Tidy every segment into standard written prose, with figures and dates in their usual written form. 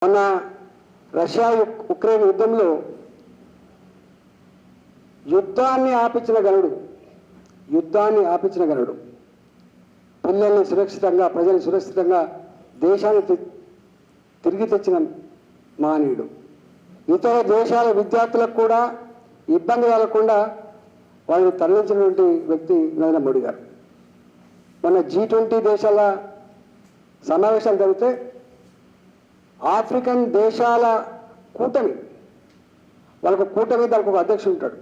మొన్న Russia Ukraine యుద్ధంలో యుద్ధాన్ని ఆపించిన గనుడు పిల్లల్ని సురక్షితంగా ప్రజల్ని సురక్షితంగా దేశాన్ని తిరిగి తెచ్చిన మానవుడు. ఇతర దేశాల విద్యార్థులకు కూడా ఇబ్బంది కలగకుండా వాళ్ళని తరలించినటువంటి వ్యక్తి నరేంద్ర మోడీ గారు. మొన్న G20 దేశాల సమావేశాలు జరిగితే ఆఫ్రికన్ దేశాల కూటమి, వాళ్ళకు కూటమి, దానికి ఒక అధ్యక్షుడు ఉంటాడు.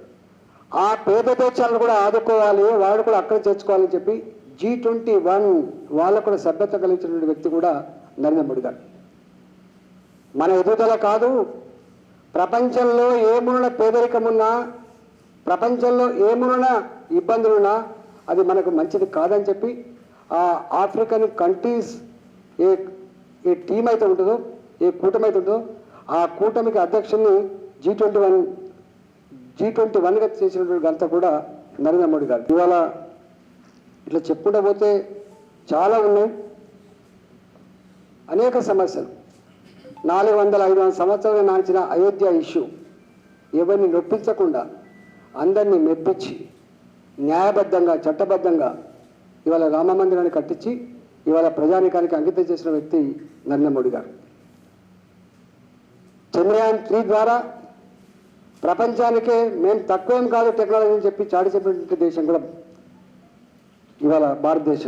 ఆ పేద దేశాలను కూడా ఆదుకోవాలి, వాళ్ళు కూడా అక్కడ చేర్చుకోవాలని చెప్పి G21 వాళ్ళకు కూడా సభ్యత కలిగించినటువంటి వ్యక్తి కూడా నరేంద్ర మోడీ గారు. మన ఎదుగుదల కాదు, ప్రపంచంలో ఏమున్న పేదరికమున్నా, ప్రపంచంలో ఏమున్న ఇబ్బందులున్నా అది మనకు మంచిది కాదని చెప్పి ఆ ఆఫ్రికన్ కంట్రీస్ ఏ టీం అయితే ఉంటుందో, ఏ కూటమి అయితే ఉంటుందో ఆ కూటమికి అధ్యక్షుల్ని G21గా చేసినటువంటి ఘనత కూడా నరేంద్ర మోడీ గారు. ఇవాళ ఇట్లా చెప్పుకుంటూ పోతే చాలా ఉన్నాయి, అనేక సమస్యలు. 400-500 సంవత్సరాలు నాల్చిన అయోధ్య ఇష్యూ ఎవరిని నొప్పించకుండా అందరినీ మెప్పించి న్యాయబద్ధంగా చట్టబద్ధంగా ఇవాళ రామ మందిరాన్ని కట్టించి ఇవాళ ప్రజానీకానికి అంకితం చేసిన వ్యక్తి నరేంద్ర మోడీ గారు. చంద్రయాన్ 3 ద్వారా ప్రపంచానికే మేము తక్కువేం కాదు టెక్నాలజీ అని చెప్పి చాటి చెప్పినటువంటి దేశం కూడా ఇవాళ భారతదేశం.